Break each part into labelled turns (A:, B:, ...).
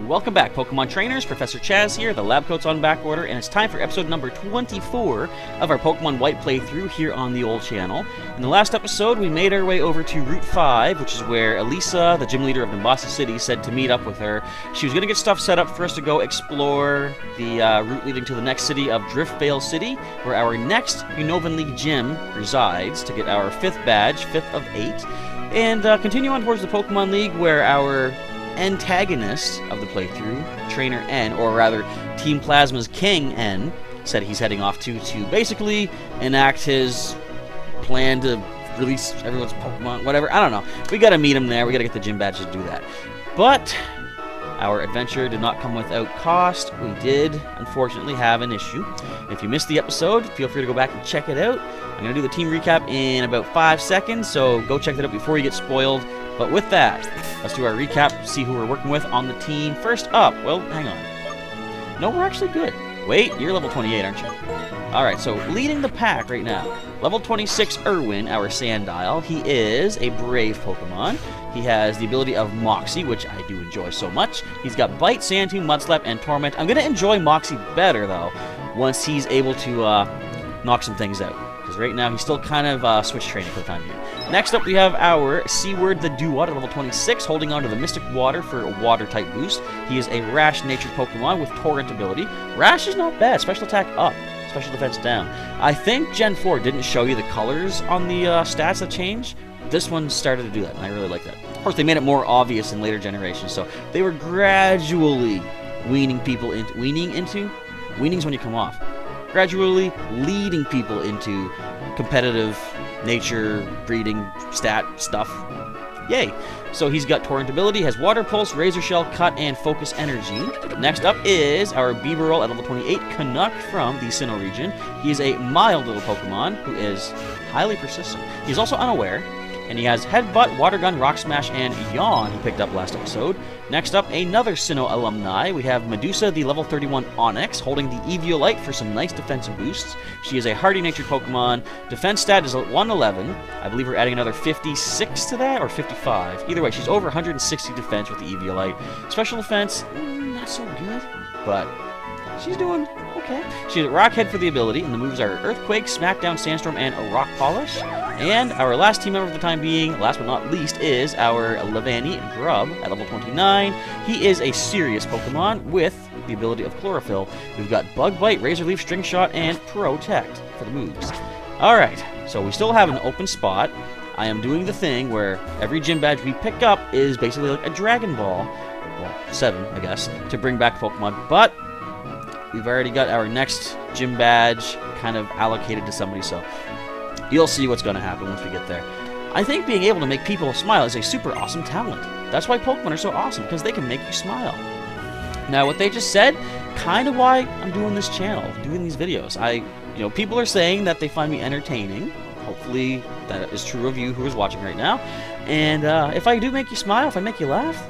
A: Welcome back, Pokemon Trainers. Professor Chaz here, the lab coat's on back order, and it's time for episode number 24 of our Pokemon White playthrough here on the old channel. In the last episode, we made our way over to Route 5, which is where Elisa, the gym leader of Nimbasa City, said to meet up with her. She was going to get stuff set up for us to go explore the route leading to the next city of Driftveil City, where our next Unova League gym resides, to get our 5th badge, 5th of 8, and continue on towards the Pokemon League, where our antagonist of the playthrough, Trainer N, or rather Team Plasma's King N, said he's heading off to basically enact his plan to release everyone's Pokemon, whatever. I don't know. We gotta meet him there. We gotta get the gym badge to do that. But our adventure did not come without cost. We did, unfortunately, have an issue. If you missed the episode, feel free to go back and check it out. I'm going to do the team recap in about 5 seconds, so go check that out before you get spoiled. But with that, let's do our recap, see who we're working with on the team. First up, well, hang on. No, we're actually good. Wait, you're level 28, aren't you? Alright, so leading the pack right now, level 26 Irwin, our Sandile. He is a brave Pokemon. He has the ability of Moxie, which I do enjoy so much. He's got Bite, Sand Tomb, Mudslap, and Torment. I'm going to enjoy Moxie better, though, once he's able to knock some things out. Because right now, he's still kind of switch training for the time being. Next up, we have our Seaward the Duat at level 26, holding on to the Mystic Water for a Water-type boost. He is a Rash-natured Pokemon with Torrent ability. Rash is not bad. Special attack up, special defense down. I think Gen 4 didn't show you the colors on the stats that change. This one started to do that, and I really like that. Of course, they made it more obvious in later generations, so they were gradually weaning people into... Weaning's when you come off. Gradually leading people into competitive nature, breeding, stat stuff. Yay! So he's got Torrent ability, has Water Pulse, Razor Shell, Cut, and Focus Energy. Next up is our Bibarel at level 28, Canuck from the Sinnoh region. He is a mild little Pokemon who is highly persistent. He's also unaware, and he has Headbutt, Water Gun, Rock Smash, and Yawn he picked up last episode. Next up, another Sinnoh alumni. We have Medusa, the level 31 Onyx, holding the Eviolite for some nice defensive boosts. She is a hardy-natured Pokemon. Defense stat is 111. I believe we're adding another 56 to that, or 55. Either way, she's over 160 defense with the Eviolite. Special defense, not so good, but she's doing okay. She's a Rock Head for the ability, and the moves are Earthquake, Smackdown, Sandstorm, and a Rock Polish. And our last team member for the time being, last but not least, is our Levani Grub at level 29. He is a serious Pokemon with the ability of Chlorophyll. We've got Bug Bite, Razor Leaf, String Shot, and Protect for the moves. Alright, so we still have an open spot. I am doing the thing where every gym badge we pick up is basically like a Dragon Ball. Well, 7, I guess, to bring back Pokemon, but we've already got our next gym badge kind of allocated to somebody, so you'll see what's going to happen once we get there. I think being able to make people smile is a super awesome talent. That's why Pokemon are so awesome, because they can make you smile. Now, what they just said, kind of why I'm doing this channel, doing these videos. People are saying that they find me entertaining. Hopefully, that is true of you who is watching right now. And if I do make you smile, if I make you laugh,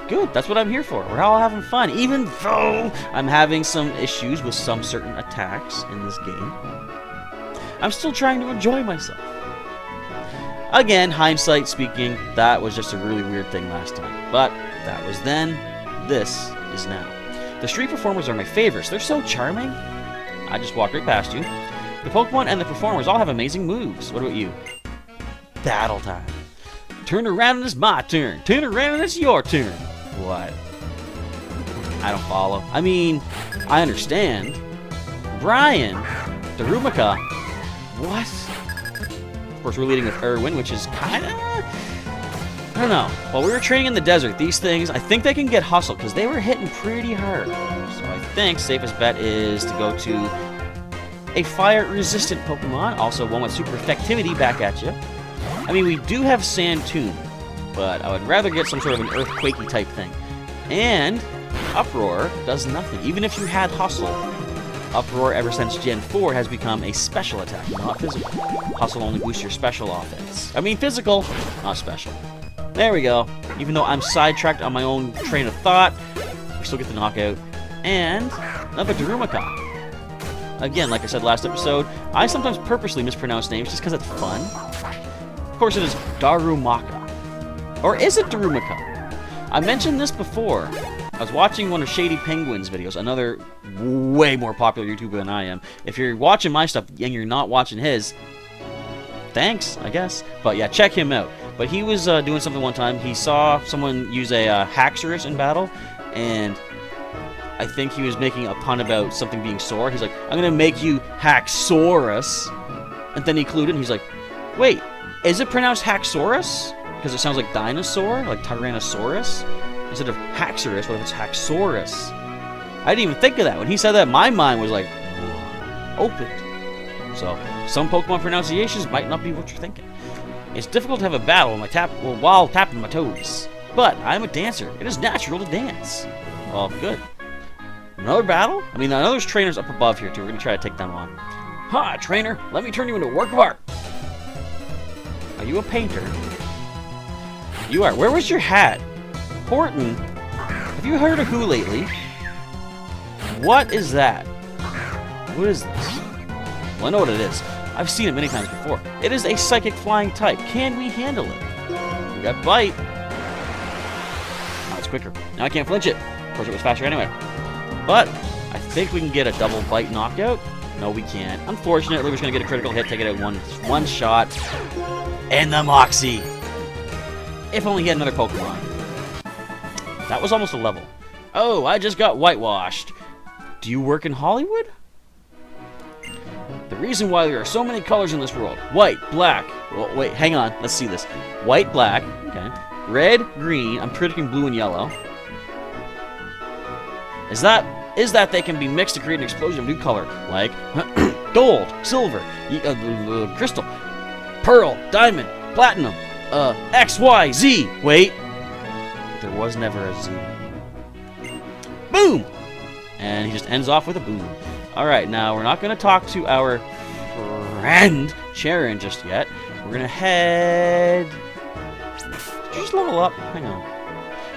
A: good, that's what I'm here for. We're all having fun, even though I'm having some issues with some certain attacks in this game. I'm still trying to enjoy myself. Again, hindsight speaking, that was just a really weird thing last time. But that was then, this is now. The street performers are my favorites. They're so charming. I just walked right past you. The Pokemon and the performers all have amazing moves. What about you? Battle time. Turn around and it's my turn. Turn around and it's your turn. What? I don't follow. I mean, I understand. Brian, Darumaka. What? Of course, we're leading with Irwin, which is kind of... I don't know. While we were training in the desert, these things, I think they can get hustled, because they were hitting pretty hard. So I think safest bet is to go to a fire-resistant Pokemon, also one with super effectivity back at you. I mean, we do have Sand Tomb, but I would rather get some sort of an Earthquakey type thing. And Uproar does nothing, even if you had Hustle. Uproar, ever since Gen 4, has become a special attack, not physical. Hustle only boosts your special offense. I mean physical, not special. There we go. Even though I'm sidetracked on my own train of thought, we still get the knockout. And another Darumaka. Again, like I said last episode, I sometimes purposely mispronounce names just because it's fun. Of course, it is Darumaka. Or is it Darumaka? I mentioned this before. I was watching one of Shady Penguin's videos, another way more popular YouTuber than I am. If you're watching my stuff and you're not watching his, thanks, I guess. But yeah, check him out. But he was doing something one time. He saw someone use a Haxorus in battle, and I think he was making a pun about something being sore. He's like, I'm going to make you Haxorus. And then he clued in. He's like, wait, is it pronounced Haxorus? Because it sounds like dinosaur, like Tyrannosaurus. Instead of Haxorus, what if it's Haxorus? I didn't even think of that. When he said that, my mind was like, opened. So, some Pokemon pronunciations might not be what you're thinking. It's difficult to have a battle while tapping my toes. But I'm a dancer. It is natural to dance. Well, good. Another battle? I mean, there's trainers up above here, too. We're going to try to take them on. Ha, trainer! Let me turn you into a work of art! Are you a painter? You are. Where was your hat? Horton, have you heard of who lately? What is that? What is this? Well, I know what it is. I've seen it many times before. It is a psychic flying type. Can we handle it? We got bite. Now it's quicker. Now I can't flinch it. Of course, it was faster anyway. But I think we can get a double bite knockout. No, we can't. Unfortunately, we're just going to get a critical hit, take it out one shot. And the Moxie. If only he had another Pokemon. That was almost a level. Oh, I just got whitewashed. Do you work in Hollywood? The reason why there are so many colors in this world. White, black. Well, wait, hang on. Let's see this. White, black. Okay. Red, green. I'm predicting blue and yellow. Is that they can be mixed to create an explosion of new color, like gold, silver, crystal, pearl, diamond, platinum, X, Y, Z. Wait, there was never a Z. Boom! And he just ends off with a boom. Alright, now we're not going to talk to our friend Sharon just yet. We're going to head... Did you just level up? Hang on.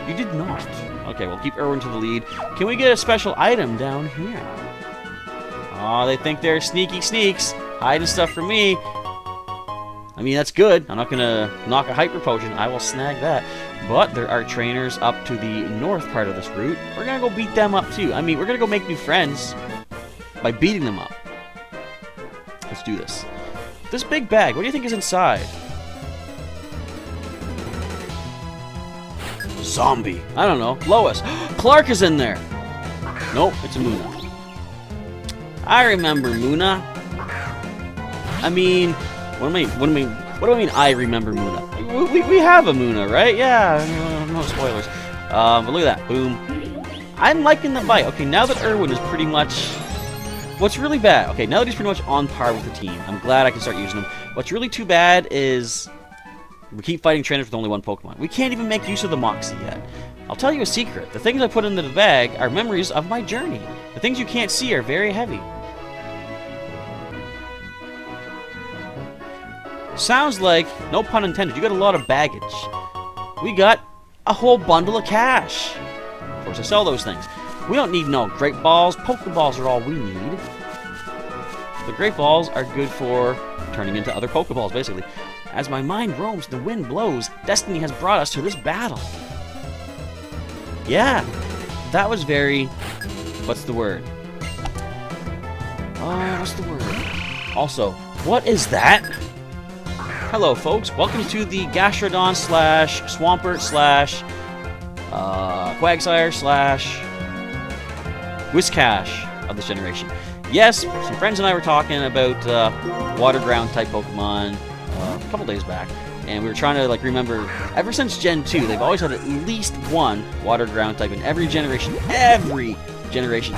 A: You did not. Okay, we'll keep Erwin to the lead. Can we get a special item down here? Aw, they think they're sneaky sneaks. Hiding stuff from me. I mean, that's good. I'm not going to knock a Hyper Potion. I will snag that. But there are trainers up to the north part of this route. We're going to go beat them up, too. I mean, we're going to go make new friends by beating them up. Let's do this. This big bag, what do you think is inside? Zombie. I don't know. Lois. Clark is in there. Nope, it's a Muna. I remember Muna. I mean, what do I mean I remember Muna? We have a Muna, right? Yeah, no spoilers. But look at that. Boom. I'm liking the bite. Okay, now that Erwin is pretty much... What's really bad... Okay, now that he's pretty much on par with the team, I'm glad I can start using him. What's really too bad is... We keep fighting trainers with only one Pokemon. We can't even make use of the Moxie yet. I'll tell you a secret. The things I put into the bag are memories of my journey. The things you can't see are very heavy. Sounds like, no pun intended, you got a lot of baggage. We got a whole bundle of cash. Of course, I sell those things. We don't need no Great Balls. Pokeballs are all we need. The Great Balls are good for turning into other Pokeballs, basically. As my mind roams, the wind blows. Destiny has brought us to this battle. Yeah, that was very... What's the word? What's the word? Also, what is that? Hello, folks. Welcome to the Gastrodon / Swampert / Quagsire / Whiscash of this generation. Yes, some friends and I were talking about Water Ground type Pokemon a couple days back, and we were trying to remember. Ever since Gen 2, they've always had at least one Water Ground type in every generation,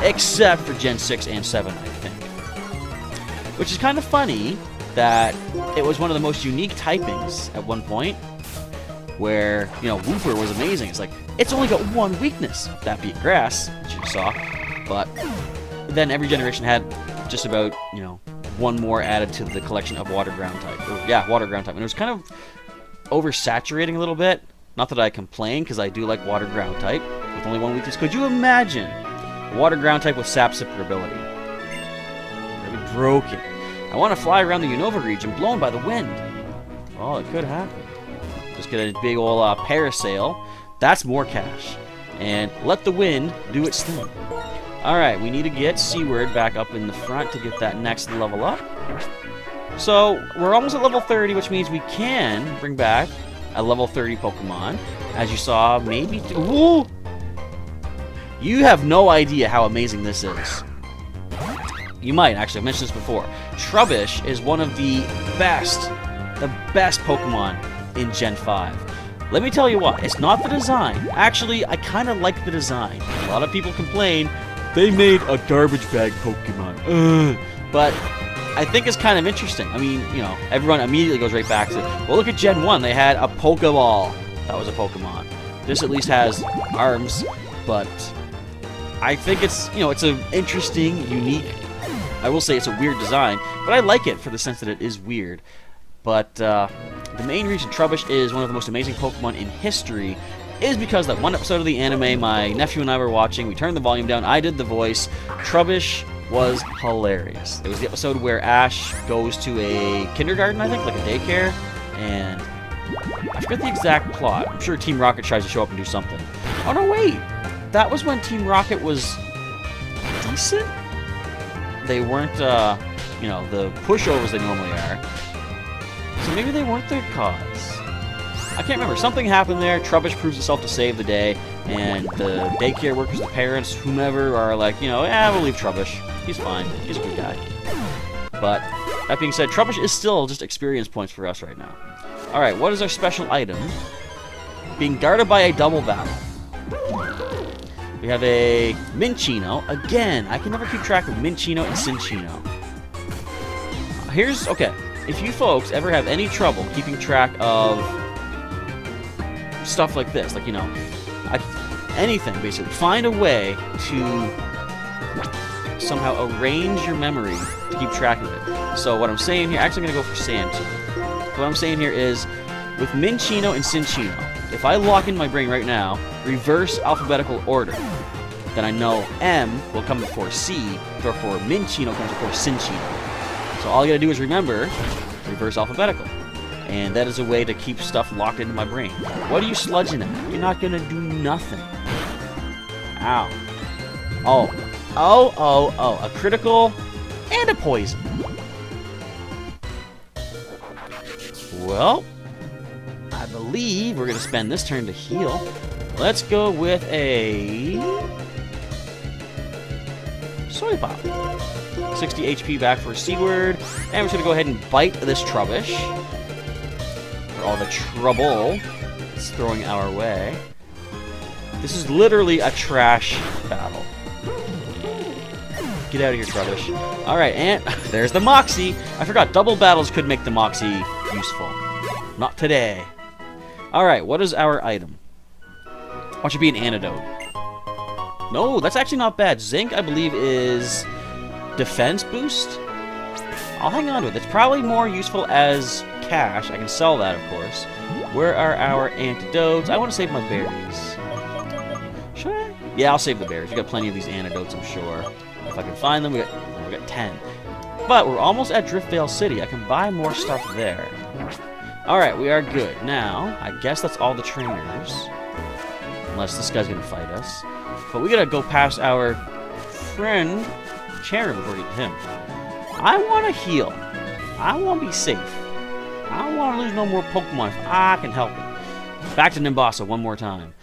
A: except for Gen 6 and 7, I think. Which is kind of funny that it was one of the most unique typings at one point, where, Wooper was amazing. It's like, it's only got one weakness, that being grass, which you saw, but then every generation had just about, one more added to the collection of Water Ground type. Water Ground type. And it was kind of oversaturating a little bit. Not that I complain, because I do like Water Ground type, with only one weakness. Could you imagine a Water Ground type with Sap Sipper ability? That'd be broken. I want to fly around the Unova region, blown by the wind. Well, it could happen. Just get a big old parasail. That's more cash. And let the wind do its thing. Alright, we need to get Seaward back up in the front to get that next level up. So, we're almost at level 30, which means we can bring back a level 30 Pokemon. As you saw, maybe... Whoa! You have no idea how amazing this is. You might, actually. I've mentioned this before. Trubbish is one of the best Pokemon in Gen 5. Let me tell you what, it's not the design. Actually, I kind of like the design. A lot of people complain, they made a garbage bag Pokemon. Ugh. But I think it's kind of interesting. I mean, you know, everyone immediately goes right back to, well, look at Gen 1. They had a Pokeball. That was a Pokemon. This at least has arms, but I think it's, you know, it's an interesting, unique, I will say it's a weird design, but I like it for the sense that it is weird. But the main reason Trubbish is one of the most amazing Pokemon in history is because that one episode of the anime my nephew and I were watching, we turned the volume down, I did the voice. Trubbish was hilarious. It was the episode where Ash goes to a kindergarten, I think, like a daycare, and I forget the exact plot. I'm sure Team Rocket tries to show up and do something. Oh no, wait! That was when Team Rocket was decent? They weren't, you know, the pushovers they normally are. So maybe they weren't their cause. I can't remember. Something happened there. Trubbish proves itself to save the day, and the daycare workers, the parents, whomever, are like, you know, we'll leave Trubbish. He's fine. He's a good guy. But that being said, Trubbish is still just experience points for us right now. Alright, what is our special item? Being guarded by a double battle. We have a Minccino. Again, I can never keep track of Minccino and Cinccino. Here's, okay, if you folks ever have any trouble keeping track of stuff like this, like, you know, anything, basically, find a way to somehow arrange your memory to keep track of it. So what I'm saying here, actually I'm going to go for Sand too. What I'm saying here is, with Minccino and Cinccino, if I lock in my brain right now, reverse alphabetical order, then I know M will come before C, therefore Minccino comes before Cinccino. So all I gotta do is remember, reverse alphabetical. And that is a way to keep stuff locked into my brain. What are you sludging at? You're not gonna do nothing. Ow. Oh, a critical and a poison. Well, I believe we're going to spend this turn to heal. Let's go with a Soy Pop. 60 HP back for Seaward. And we're just going to go ahead and bite this Trubbish. For all the trouble it's throwing our way. This is literally a trash battle. Get out of here, Trubbish. Alright, and there's the Moxie. I forgot, double battles could make the Moxie useful. Not today. Alright, what is our item? What should be an antidote? No, that's actually not bad. Zinc, I believe, is defense boost. I'll hang on to it. It's probably more useful as cash. I can sell that, of course. Where are our antidotes? I want to save my berries. Should I? Yeah, I'll save the berries. We got plenty of these antidotes, I'm sure. If I can find them, we got 10. But we're almost at Driftveil City. I can buy more stuff there. Alright, we are good. Now, I guess that's all the trainers. Unless this guy's gonna fight us. But we gotta go past our friend Charon before we get to him. I wanna heal. I wanna be safe. I don't wanna lose no more Pokemon if I can help it. Back to Nimbasa one more time.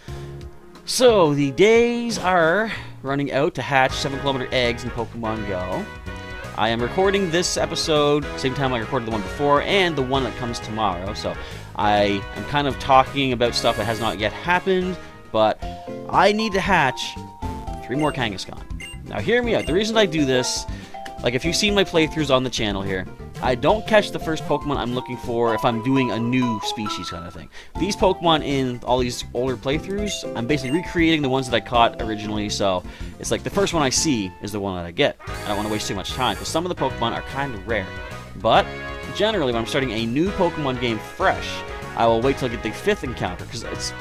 A: So, the days are running out to hatch 7-kilometer eggs in Pokemon Go. I am recording this episode same time I recorded the one before and the one that comes tomorrow, so I am kind of talking about stuff that has not yet happened, but I need to hatch 3 more Kangaskhan. Now hear me out. The reason I do this, like if you've seen my playthroughs on the channel here, I don't catch the first Pokemon I'm looking for if I'm doing a new species kind of thing. These Pokemon in all these older playthroughs, I'm basically recreating the ones that I caught originally, so it's like the first one I see is the one that I get. I don't want to waste too much time, because some of the Pokemon are kind of rare. But, generally, when I'm starting a new Pokemon game fresh, I will wait till I get the 5th encounter, because it's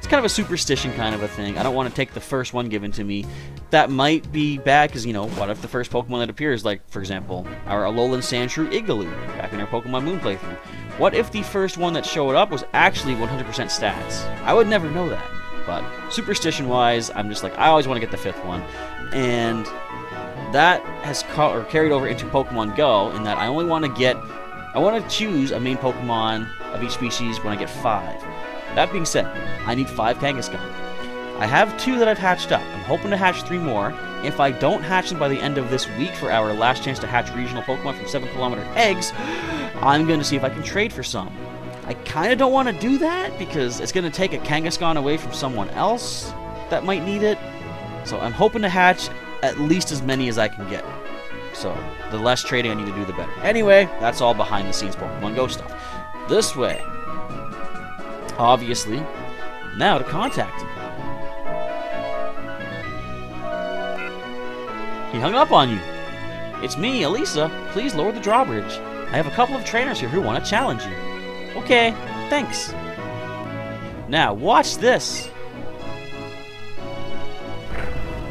A: kind of a superstition kind of a thing. I don't want to take the first one given to me. That might be bad, because, you know, what if the first Pokemon that appears, like, for example, our Alolan Sandshrew Igaloo, back in our Pokemon Moon playthrough. What if the first one that showed up was actually 100% stats? I would never know that. but superstition-wise, I'm just like, I always want to get the 5th one. And that has carried over into Pokemon Go, in that I want to choose a main Pokemon of each species when I get 5. That being said, I need 5 Kangaskhan. I have 2 that I've hatched up. I'm hoping to hatch 3 more. If I don't hatch them by the end of this week for our last chance to hatch regional Pokemon from 7-kilometer eggs, I'm going to see if I can trade for some. I kind of don't want to do that because it's going to take a Kangaskhan away from someone else that might need it. So I'm hoping to hatch at least as many as I can get. So the less trading I need to do, the better. Anyway, that's all behind the scenes Pokemon Go stuff. This way. Obviously, now to contact him. He hung up on you. It's me, Elisa. Please lower the drawbridge. I have a couple of trainers here who want to challenge you. Okay, thanks. Now, watch this.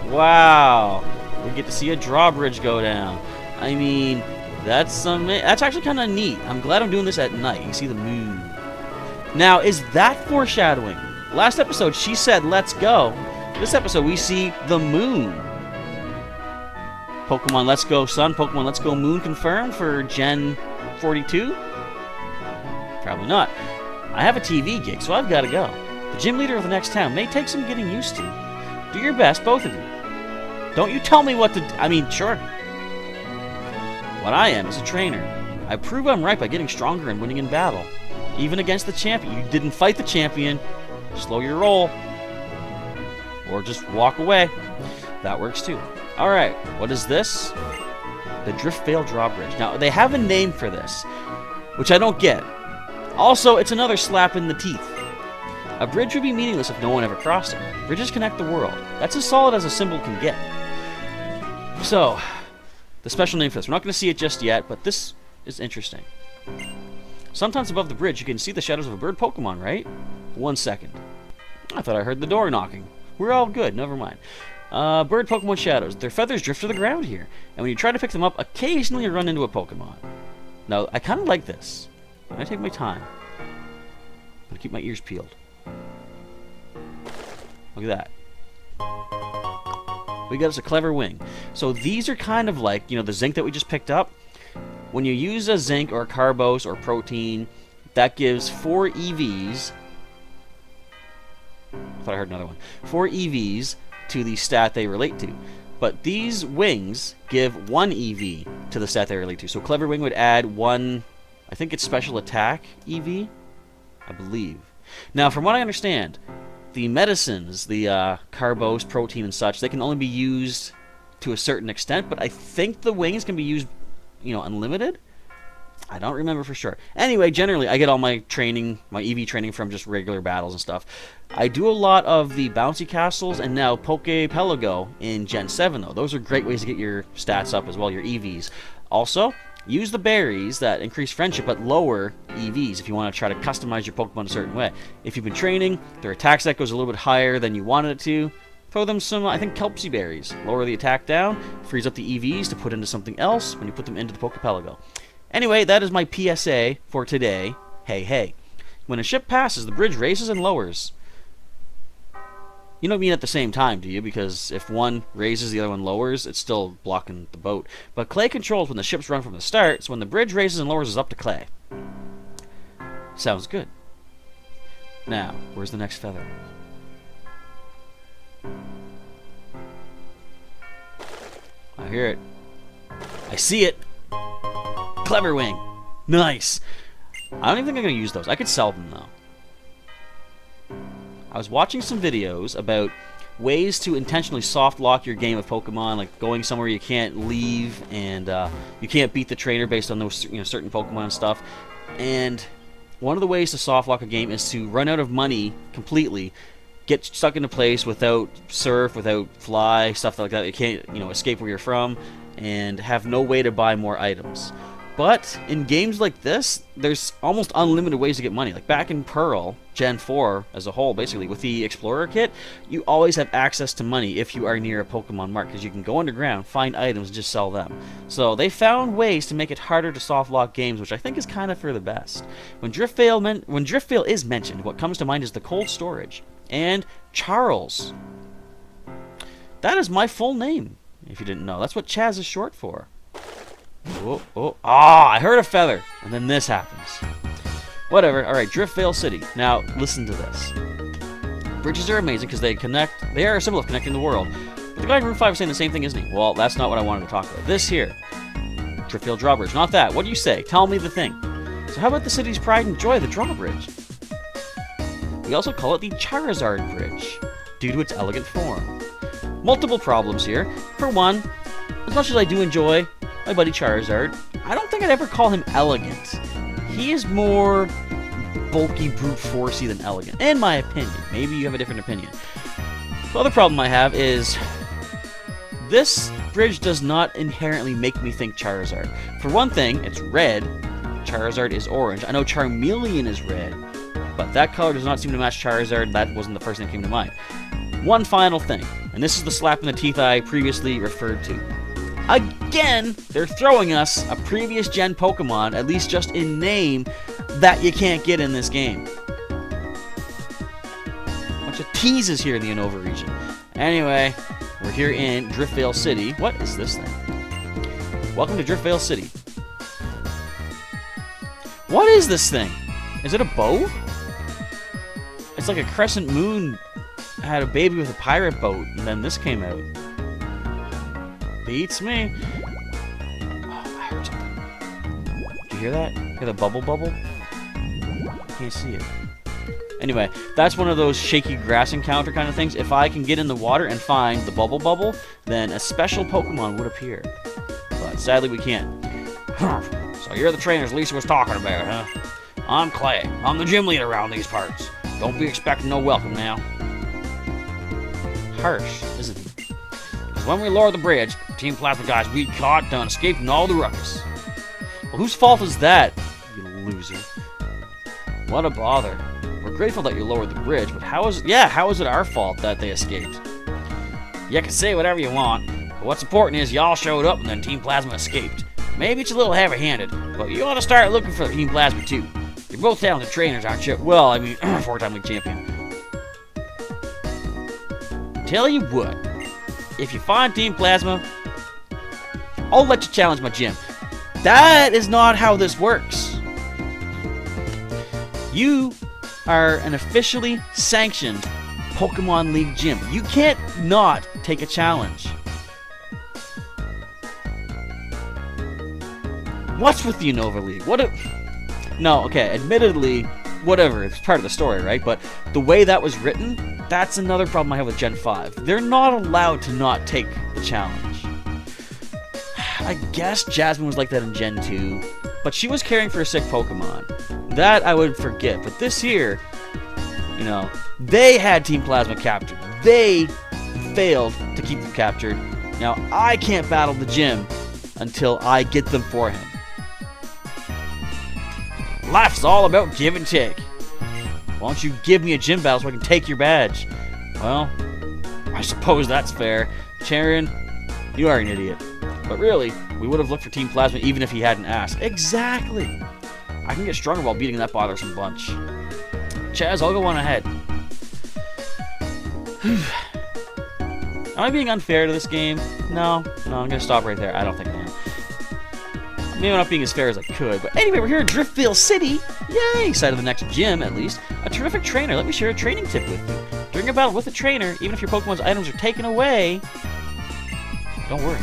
A: Wow. We get to see a drawbridge go down. I mean, that's actually kind of neat. I'm glad I'm doing this at night. You can see the moon. Now, is that foreshadowing? Last episode, she said, let's go. This episode, we see the moon. Pokemon Let's Go Sun, Pokemon Let's Go Moon confirmed for Gen 42? Probably not. I have a TV gig, so I've got to go. The gym leader of the next town may take some getting used to. Do your best, both of you. Don't you tell me what to I mean, sure. What I am is a trainer. I prove I'm right by getting stronger and winning in battle. Even against the champion. You didn't fight the champion. Slow your roll. Or just walk away. That works too. Alright, what is this? The Driftveil drawbridge. Now, they have a name for this, which I don't get. Also, it's another slap in the teeth. A bridge would be meaningless if no one ever crossed it. Bridges connect the world. That's as solid as a symbol can get. So, the special name for this. We're not going to see it just yet, but this is interesting. Sometimes above the bridge, you can see the shadows of a bird Pokemon, right? 1 second. I thought I heard the door knocking. We're all good, never mind. Bird Pokemon shadows. Their feathers drift to the ground here, and when you try to pick them up, occasionally you run into a Pokemon. Now, I kind of like this. I take my time. I'm gonna keep my ears peeled. Look at that. We got us a clever wing. So these are kind of like, you know, the zinc that we just picked up. When you use a zinc or a carbose or protein, that gives 4 EVs. I thought I heard another one. 4 EVs to the stat they relate to. But these wings give 1 EV to the stat they relate to. So Clever Wing would add 1, I think it's special attack EV, I believe. Now, from what I understand, the medicines, the carbose, protein, and such, they can only be used to a certain extent, but I think the wings can be used, you know, unlimited? I don't remember for sure. Anyway, generally, I get all my training, my EV training from just regular battles and stuff. I do a lot of the bouncy castles and now Poképelago in Gen 7, though. Those are great ways to get your stats up as well, your EVs. Also, use the berries that increase friendship but lower EVs if you want to try to customize your Pokemon a certain way. If you've been training, their attack set goes a little bit higher than you wanted it to, throw them some, I think, Kelpsy berries. Lower the attack down, frees up the EVs to put into something else when you put them into the Poképelago. Anyway, that is my PSA for today. Hey, hey. When a ship passes, the bridge raises and lowers. You don't mean at the same time, do you? Because if one raises, the other one lowers, it's still blocking the boat. But Clay controls when the ships run from the start, so when the bridge raises and lowers, it's up to Clay. Sounds good. Now, where's the next feather? I hear it. I see it. Clever Wing. Nice. I don't even think I'm going to use those. I could sell them, though. I was watching some videos about ways to intentionally soft lock your game of Pokemon, like going somewhere you can't leave and you can't beat the trainer based on those certain Pokemon and stuff. And one of the ways to soft lock a game is to run out of money completely, get stuck into place without surf, without fly, stuff like that. You can't escape where you're from, and have no way to buy more items. But in games like this, there's almost unlimited ways to get money. Like back in Pearl, Gen 4 as a whole, basically, with the Explorer kit, you always have access to money if you are near a Pokemon Mart, because you can go underground, find items, and just sell them. So they found ways to make it harder to softlock games, which I think is kind of for the best. When Driftveil is mentioned, what comes to mind is the cold storage. And Charles. That is my full name, if you didn't know. That's what Chaz is short for. I heard a feather, and then this happens. Whatever. Alright, Driftveil City. Now, listen to this. Bridges are amazing because they are a symbol of connecting the world. But the guy in Route 5 is saying the same thing, isn't he? Well, that's not what I wanted to talk about. This here. Driftveil Drawbridge. Not that. What do you say? Tell me the thing. So how about the city's pride and joy, the Drawbridge? We also call it the Charizard Bridge, due to its elegant form. Multiple problems here. For one, as much as I do enjoy my buddy Charizard, I don't think I'd ever call him elegant. He is more bulky, brute forcey than elegant, in my opinion. Maybe you have a different opinion. The other problem I have is this bridge does not inherently make me think Charizard. For one thing, it's red. Charizard is orange. I know Charmeleon is red, but that color does not seem to match Charizard. That wasn't the first thing that came to mind. One final thing, and this is the slap in the teeth I previously referred to. Again, they're throwing us a previous gen Pokemon, at least just in name, that you can't get in this game. Bunch of teases here in the Unova region. Anyway, we're here in Driftveil City. What is this thing? Welcome to Driftveil City. What is this thing? Is it a bow? It's like a crescent moon had a baby with a pirate boat, and then this came out. Beats me. Oh, I heard something. Did you hear that? Hear the bubble? Can't see it. Anyway, that's one of those shaky grass encounter kind of things. If I can get in the water and find the bubble, then a special Pokemon would appear. But sadly, we can't. So you're the trainers Lisa was talking about, huh? I'm Clay. I'm the gym leader around these parts. Don't be expecting no welcome now. Harsh, isn't he? Because when we lowered the bridge, Team Plasma guys we caught done escaped in all the ruckus. Well, whose fault is that, you loser? What a bother. We're grateful that you lowered the bridge, but how is it our fault that they escaped? You can say whatever you want, but what's important is y'all showed up and then Team Plasma escaped. Maybe it's a little heavy-handed, but you ought to start looking for Team Plasma too. You're both talented trainers, aren't you? Well, I mean, four-time league champion. Tell you what, if you find Team Plasma, I'll let you challenge my gym. That is not how this works. You are an officially sanctioned Pokemon League gym. You can't not take a challenge. What's with the Unova League? No, okay, admittedly, whatever, it's part of the story, right? But the way that was written, that's another problem I have with Gen 5. They're not allowed to not take the challenge. I guess Jasmine was like that in Gen 2, but she was caring for a sick Pokemon. That I would forget, but this here, you know, they had Team Plasma captured. They failed to keep them captured. Now, I can't battle the gym until I get them for him. Life's all about give and take. Why don't you give me a gym battle so I can take your badge? Well, I suppose that's fair. Charon, you are an idiot. But really, we would have looked for Team Plasma even if he hadn't asked. Exactly. I can get stronger while beating that bothersome bunch. Chaz, I'll go on ahead. Am I being unfair to this game? No, I'm going to stop right there. I don't think I am. Maybe I'm not being as fair as I could, but anyway, we're here in Driftveil City. Yay! Side of the next gym, at least. A terrific trainer. Let me share a training tip with you. During a battle with a trainer, even if your Pokemon's items are taken away, don't worry.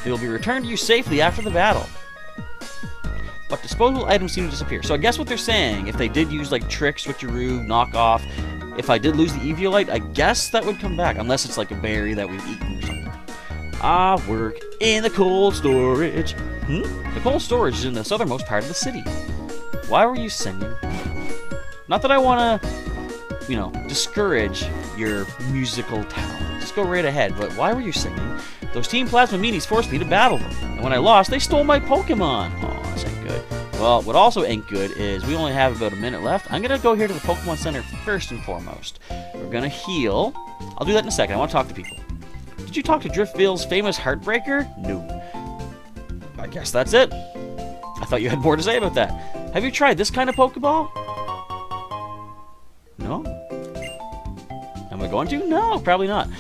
A: They will be returned to you safely after the battle. But disposable items seem to disappear. So I guess what they're saying, if they did use like Trick, Switcheroo, Knockoff, if I did lose the Eviolite, I guess that would come back. Unless it's like a berry that we've eaten or something. I work in the cold storage. The cold storage is in the southernmost part of the city. Why were you singing? Not that I want to, you know, discourage your musical talent. Just go right ahead, but why were you singing? Those Team Plasma meanies forced me to battle them. And when I lost, they stole my Pokemon. Aw, Well, what also ain't good is we only have about a minute left. I'm going to go here to the Pokemon Center first and foremost. We're going to heal. I'll do that in a second. I want to talk to people. Did you talk to Driftveil's famous Heartbreaker? No. I guess that's it. I thought you had more to say about that. Have you tried this kind of Pokeball? No? Am I going to? No, probably not.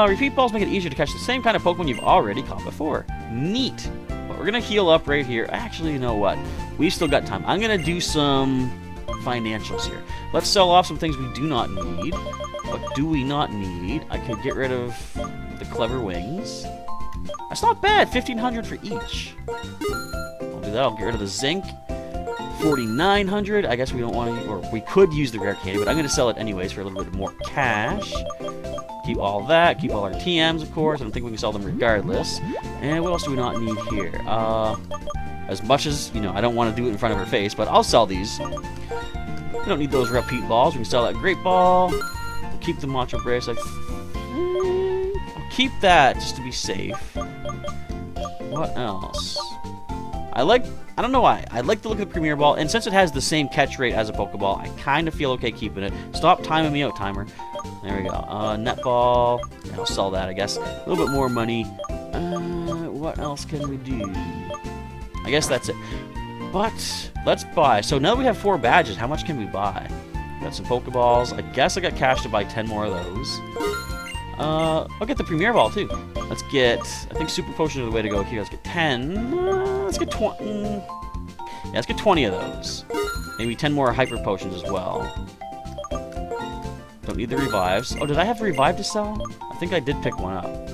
A: Repeat balls make it easier to catch the same kind of Pokemon you've already caught before. Neat. But we're going to heal up right here. Actually, you know what? We've still got time. I'm going to do some financials here. Let's sell off some things we do not need. What do we not need? I could get rid of the Clever Wings. That's not bad. 1,500 for each. I'll do that. I'll get rid of the Zinc. 4,900. I guess we don't want to, or we could use the Rare Candy, but I'm going to sell it anyways for a little bit more cash. Keep all that. Keep all our TMs, of course. I don't think we can sell them regardless. And what else do we not need here? As much as, you know, I don't want to do it in front of her face, but I'll sell these. We don't need those repeat balls. We can sell that Great Ball. We'll keep the Macho Brace. I'll keep that just to be safe. What else? I don't know why. I like the look of the Premier Ball, and since it has the same catch rate as a Pokeball, I kind of feel okay keeping it. Stop timing me out, timer. There we go. Netball. Yeah, I'll sell that, I guess. A little bit more money. What else can we do? I guess that's it. But let's buy. So now that we have 4 badges, how much can we buy? Got some Pokeballs. I guess I got cash to buy 10 more of those. I'll get the Premier Ball, too. Let's get, I think Super Potion is the way to go here. Let's get 10. Let's get 20. Yeah, let's get 20 of those. Maybe 10 more Hyper Potions as well. Don't need the Revives. Oh, did I have Revive to sell? I think I did pick one up.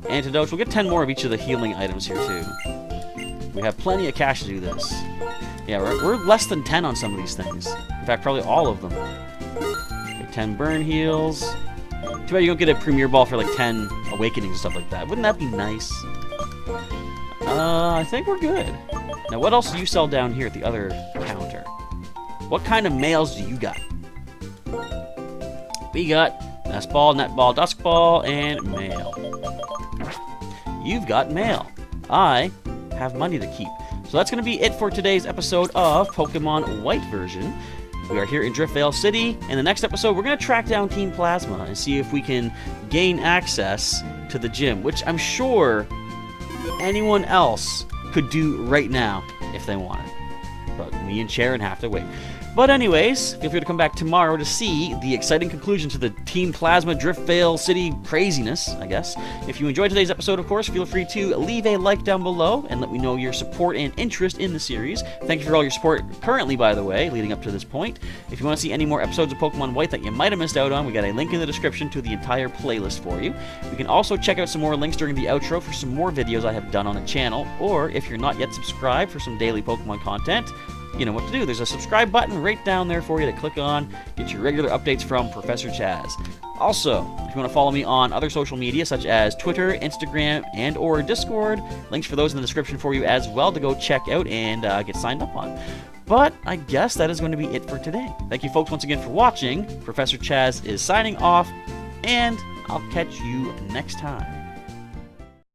A: Antidotes. We'll get 10 more of each of the healing items here, too. We have plenty of cash to do this. Yeah, we're less than 10 on some of these things. In fact, probably all of them. Okay, 10 Burn Heals. Too bad you don't get a Premier Ball for like 10 Awakenings and stuff like that. Wouldn't that be nice? I think we're good. Now, what else do you sell down here at the other counter? What kind of mails do you got? We got Nest Ball, Net Ball, Dusk Ball, and Mail. You've got mail. I have money to keep. So that's going to be it for today's episode of Pokemon White version. We are here in Driftveil City, and the next episode we're going to track down Team Plasma and see if we can gain access to the gym, which I'm sure anyone else could do right now if they wanted. But me and Sharon have to wait. But anyways, feel free to come back tomorrow to see the exciting conclusion to the Team Plasma Driftveil City craziness, I guess. If you enjoyed today's episode, of course, feel free to leave a like down below and let me know your support and interest in the series. Thank you for all your support currently, by the way, leading up to this point. If you want to see any more episodes of Pokemon White that you might have missed out on, we got a link in the description to the entire playlist for you. You can also check out some more links during the outro for some more videos I have done on the channel, or if you're not yet subscribed for some daily Pokemon content, you know what to do. There's a subscribe button right down there for you to click on, get your regular updates from Professor Chaz. Also, if you want to follow me on other social media such as Twitter, Instagram, and or Discord, links for those in the description for you as well to go check out and get signed up on. But I guess that is going to be it for today. Thank you folks once again for watching. Professor Chaz is signing off, and I'll catch you next time.